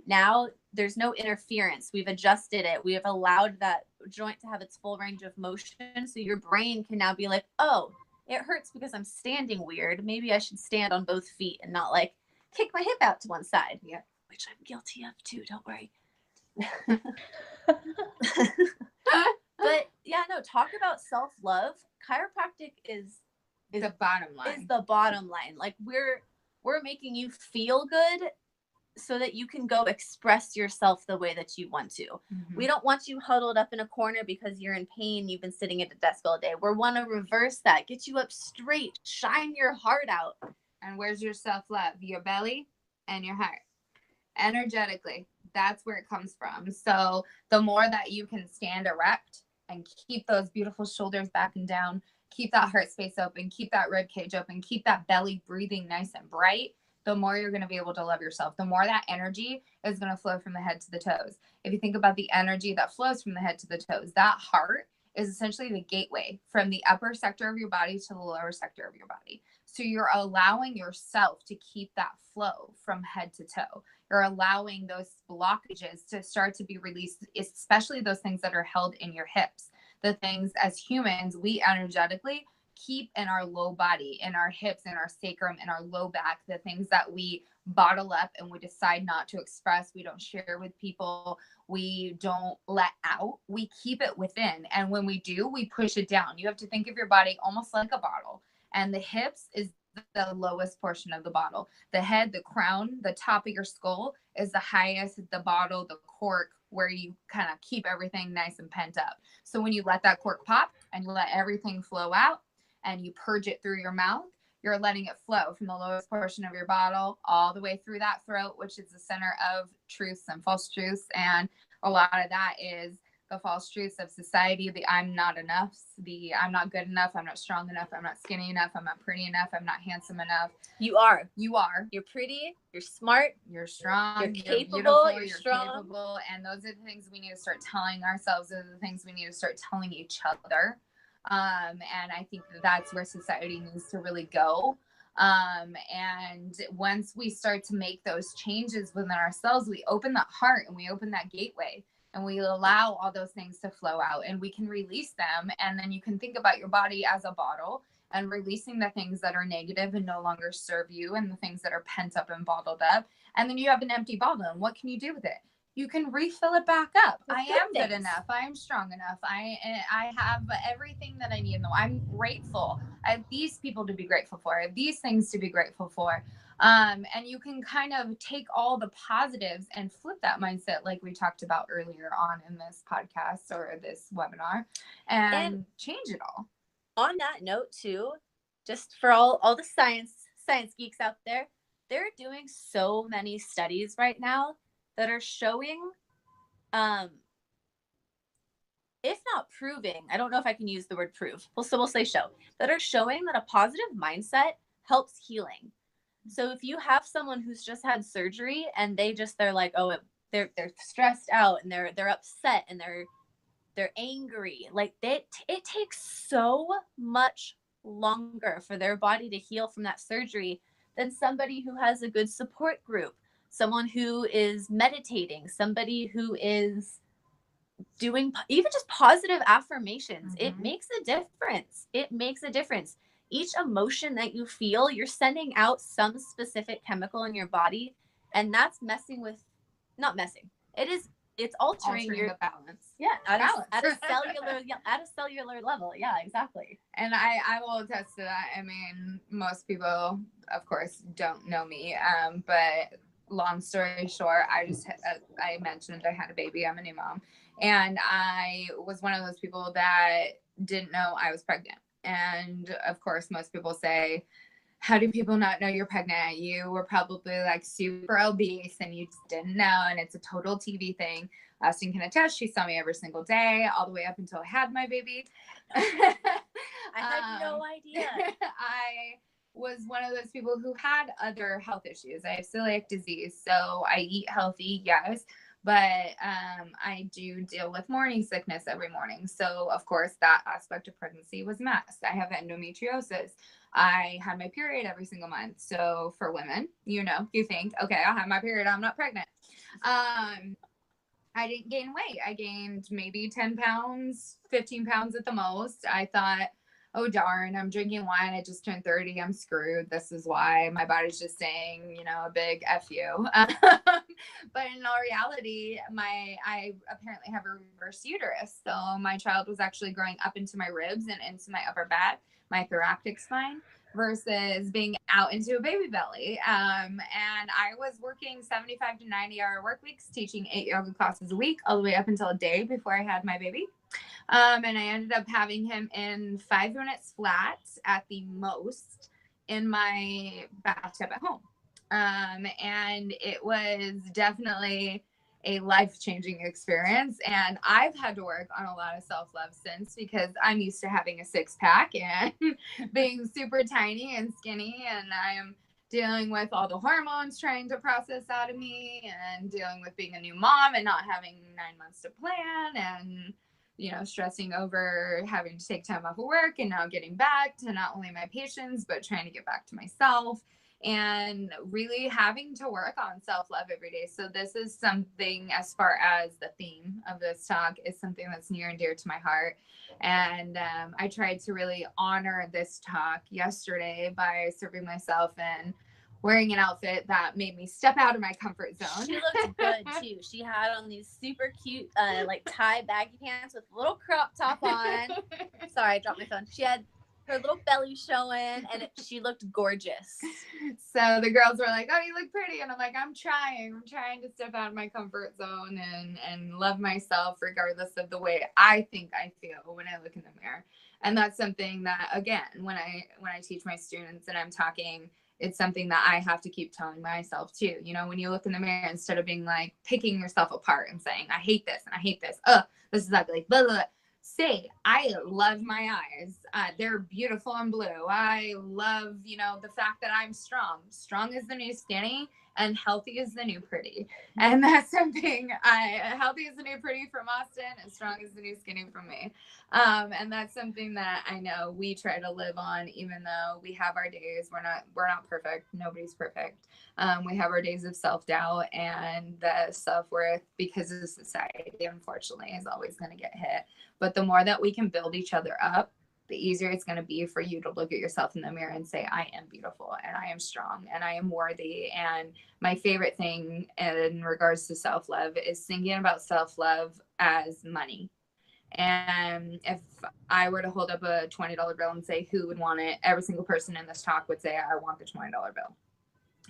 S2: now there's no interference. We've adjusted it. We have allowed that joint to have its full range of motion. So your brain can now be like, oh, it hurts because I'm standing weird. Maybe I should stand on both feet and not like kick my hip out to one side. Yeah, which I'm guilty of too. Don't worry. But yeah, no, talk about self-love. Chiropractic is
S3: the bottom line.
S2: Is the bottom line. Like we're making you feel good so that you can go express yourself the way that you want to. We don't want you huddled up in a corner because you're in pain. You've been sitting at a desk all day. We want to reverse that. Get you up straight. Shine your heart out.
S3: And where's your self-love? Your belly and your heart. Energetically, that's where it comes from. So the more that you can stand erect and keep those beautiful shoulders back and down, keep that heart space open, keep that rib cage open, keep that belly breathing nice and bright, the more you're going to be able to love yourself. The more that energy is going to flow from the head to the toes. If you think about the energy that flows from the head to the toes, that heart is essentially the gateway from the upper sector of your body to the lower sector of your body. So you're allowing yourself to keep that flow from head to toe. You're allowing those blockages to start to be released, especially those things that are held in your hips. The things as humans, we energetically keep in our low body, in our hips, in our sacrum, in our low back, the things that we bottle up and we decide not to express, we don't share with people, we don't let out, we keep it within. And when we do, we push it down. You have to think of your body almost like a bottle. And the hips is the lowest portion of the bottle. The head, the crown, the top of your skull is the highest, the bottle, the cork, where you kind of keep everything nice and pent up. So when you let that cork pop and you let everything flow out and you purge it through your mouth, you're letting it flow from the lowest portion of your bottle all the way through that throat, which is the center of truths and false truths. And a lot of that is the false truths of society, the I'm not enough, the I'm not good enough, I'm not strong enough, I'm not skinny enough, I'm not pretty enough, I'm not handsome enough.
S2: You are.
S3: You're
S2: pretty, you're smart,
S3: you're strong,
S2: you're
S3: capable,
S2: you're strong.
S3: capable. And those are the things we need to start telling ourselves. Those are the things we need to start telling each other. And I think that's where society needs to really go. And once we start to make those changes within ourselves, we open that heart and we open that gateway. And we allow all those things to flow out and we can release them. And then you can think about your body as a bottle and releasing the things that are negative and no longer serve you and the things that are pent up and bottled up. And then you have an empty bottle. And what can you do with it? You can refill it back up. I am good enough. I am strong enough. I have everything that I need. No, I'm grateful. I have these people to be grateful for. I have these things to be grateful for. And you can kind of take all the positives and flip that mindset like we talked about earlier on in this podcast or this webinar and change it all.
S2: On that note too, just for all the science geeks out there, they're doing so many studies right now that are showing, if not proving, I don't know if I can use the word prove, we'll say show, that are showing that a positive mindset helps healing. So if you have someone who's just had surgery and they're like, oh, they're stressed out and they're upset and they're angry, like it takes so much longer for their body to heal from that surgery than somebody who has a good support group, someone who is meditating, somebody who is doing even just positive affirmations. It makes a difference. Each emotion that you feel, you're sending out some specific chemical in your body, and that's it's altering your
S3: balance.
S2: Yeah, at a cellular level. Yeah, exactly.
S3: And I will attest to that. I mean, most people, of course, don't know me, but long story short, I mentioned I had a baby. I'm a new mom, and I was one of those people that didn't know I was pregnant. And of course, most people say, how do people not know you're pregnant? You were probably like super obese and you just didn't know. And it's a total TV thing. Austin can attest. She saw me every single day, all the way up until I had my baby.
S2: I had no idea.
S3: I was one of those people who had other health issues. I have celiac disease, so I eat healthy, yes, But I do deal with morning sickness every morning. So, of course, that aspect of pregnancy was messed. I have endometriosis. I had my period every single month. So, for women, you know, you think, okay, I'll have my period, I'm not pregnant. I didn't gain weight. I gained maybe 10 pounds, 15 pounds at the most. I thought, oh, darn, I'm drinking wine. I just turned 30. I'm screwed. This is why my body's just saying, you know, a big F you. But in all reality, I apparently have a reverse uterus. So my child was actually growing up into my ribs and into my upper back, my thoracic spine, versus being out into a baby belly. And I was working 75 to 90-hour work weeks, teaching 8 yoga classes a week, all the way up until a day before I had my baby. And I ended up having him in 5 minutes flat at the most in my bathtub at home. And it was definitely a life-changing experience. And I've had to work on a lot of self-love since, because I'm used to having a six-pack and being super tiny and skinny. And I am dealing with all the hormones trying to process out of me, and dealing with being a new mom and not having 9 months to plan, and, you know, stressing over having to take time off of work, and now getting back to not only my patients, but trying to get back to myself, and really having to work on self-love every day. So this is something, as far as the theme of this talk, is something that's near and dear to my heart. And I tried to really honor this talk yesterday by serving myself and wearing an outfit that made me step out of my comfort zone.
S2: She looked good too. She had on these super cute like tie baggy pants with a little crop top on. Sorry, I dropped my phone. She had her little belly showing, and she looked gorgeous.
S3: So the girls were like, oh, you look pretty. And I'm like, I'm trying to step out of my comfort zone and love myself regardless of the way I think I feel when I look in the mirror. And that's something that, again, when I teach my students and I'm talking, it's something that I have to keep telling myself too. You know, when you look in the mirror, instead of being like picking yourself apart and saying, I hate this and I hate this. Oh, this is ugly. Blah, blah, blah. Say, I love my eyes. They're beautiful and blue. I love, you know, the fact that I'm strong. Strong is the new skinny, and healthy is the new pretty. And that's something healthy is the new pretty from Austin, and strong is the new skinny from me. And that's something that I know we try to live on, even though we have our days. We're not perfect. Nobody's perfect. We have our days of self-doubt and the self-worth, because of society, unfortunately, is always going to get hit. But the more that we can build each other up, the easier it's going to be for you to look at yourself in the mirror and say, I am beautiful, and I am strong, and I am worthy. And my favorite thing in regards to self-love is thinking about self-love as money. And if I were to hold up a $20 bill and say, who would want it? Every single person in this talk would say, I want the $20 bill.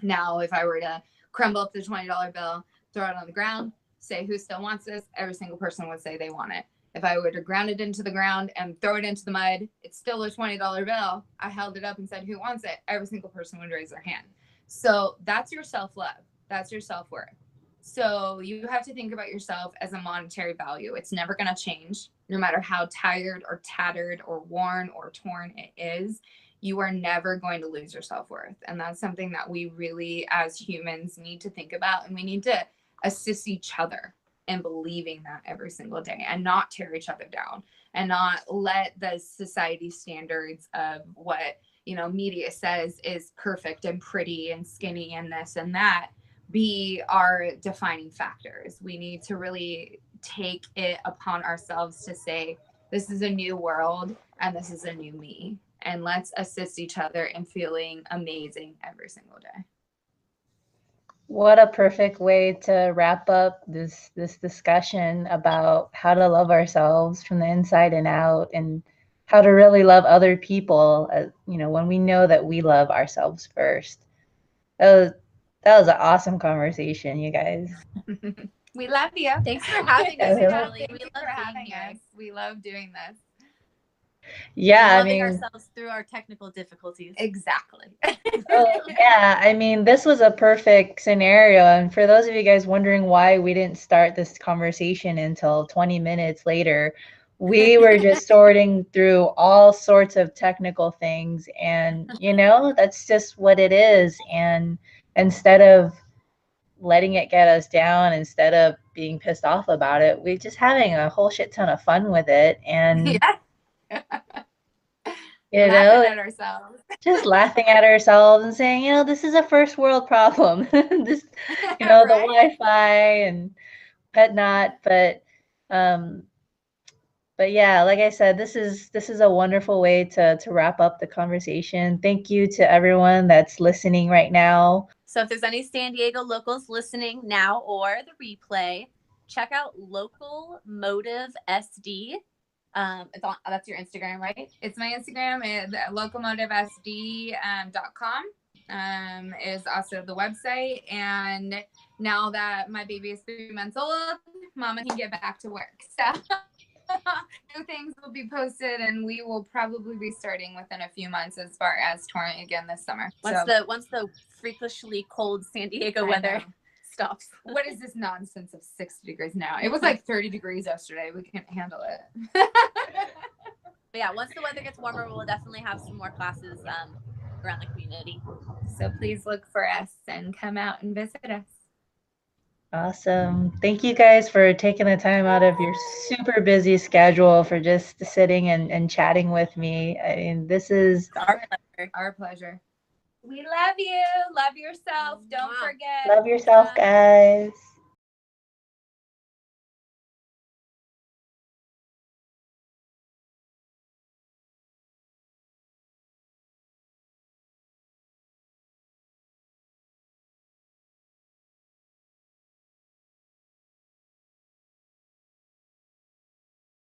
S3: Now, if I were to crumble up the $20 bill, throw it on the ground, say, who still wants this? Every single person would say they want it. If I were to ground it into the ground and throw it into the mud, it's still a $20 bill. I held it up and said, who wants it? Every single person would raise their hand. So that's your self-love. That's your self-worth. So you have to think about yourself as a monetary value. It's never going to change, no matter how tired or tattered or worn or torn it is. You are never going to lose your self-worth. And that's something that we really, as humans, need to think about. And we need to assist each other in believing that every single day, and not tear each other down, and not let the society standards of what, you know, media says is perfect and pretty and skinny and this and that be our defining factors. We need to really take it upon ourselves to say, this is a new world and this is a new me. And let's assist each other in feeling amazing every single day.
S1: What a perfect way to wrap up this discussion about how to love ourselves from the inside and out, and how to really love other people, you know, when we know that we love ourselves first. That was an awesome conversation, you guys.
S3: We love you.
S2: Thanks for having us, Natalie. We love
S3: having
S2: being here.
S3: us. We love doing this.
S1: Yeah,
S2: loving ourselves through our technical difficulties.
S3: Exactly.
S1: Yeah, I mean, this was a perfect scenario. And for those of you guys wondering why we didn't start this conversation until 20 minutes later, we were just sorting through all sorts of technical things. And, you know, that's just what it is. And instead of letting it get us down instead of being pissed off about it. We're just having a whole shit ton of fun with it. And, you know,
S3: laughing at ourselves.
S1: just laughing at ourselves and saying, you know, this is a first world problem. This, you know, the Wi-Fi and whatnot. But yeah, like I said, this is a wonderful way to wrap up the conversation. Thank you to everyone that's listening right now.
S2: So if there's any San Diego locals listening now or the replay, check out Local Motive SD. That's your Instagram, right?
S3: It's my Instagram. It's locomotivesd.com. Is also the website. And now that my baby is 3 months old, Mama can get back to work. So new things will be posted, and we will probably be starting within a few months as far as touring again this summer.
S2: Once the freakishly cold San Diego weather stops.
S3: What is this nonsense of 60 degrees now? It was like 30 degrees yesterday. We can't handle it. But
S2: yeah, once the weather gets warmer, we'll definitely have some more classes around the community.
S3: So please look for us and come out and visit us.
S1: Awesome. Thank you guys for taking the time out of your super busy schedule for just sitting and chatting with me. I mean, this is
S3: our pleasure. We love you. Love yourself. Don't forget.
S1: Love yourself, guys.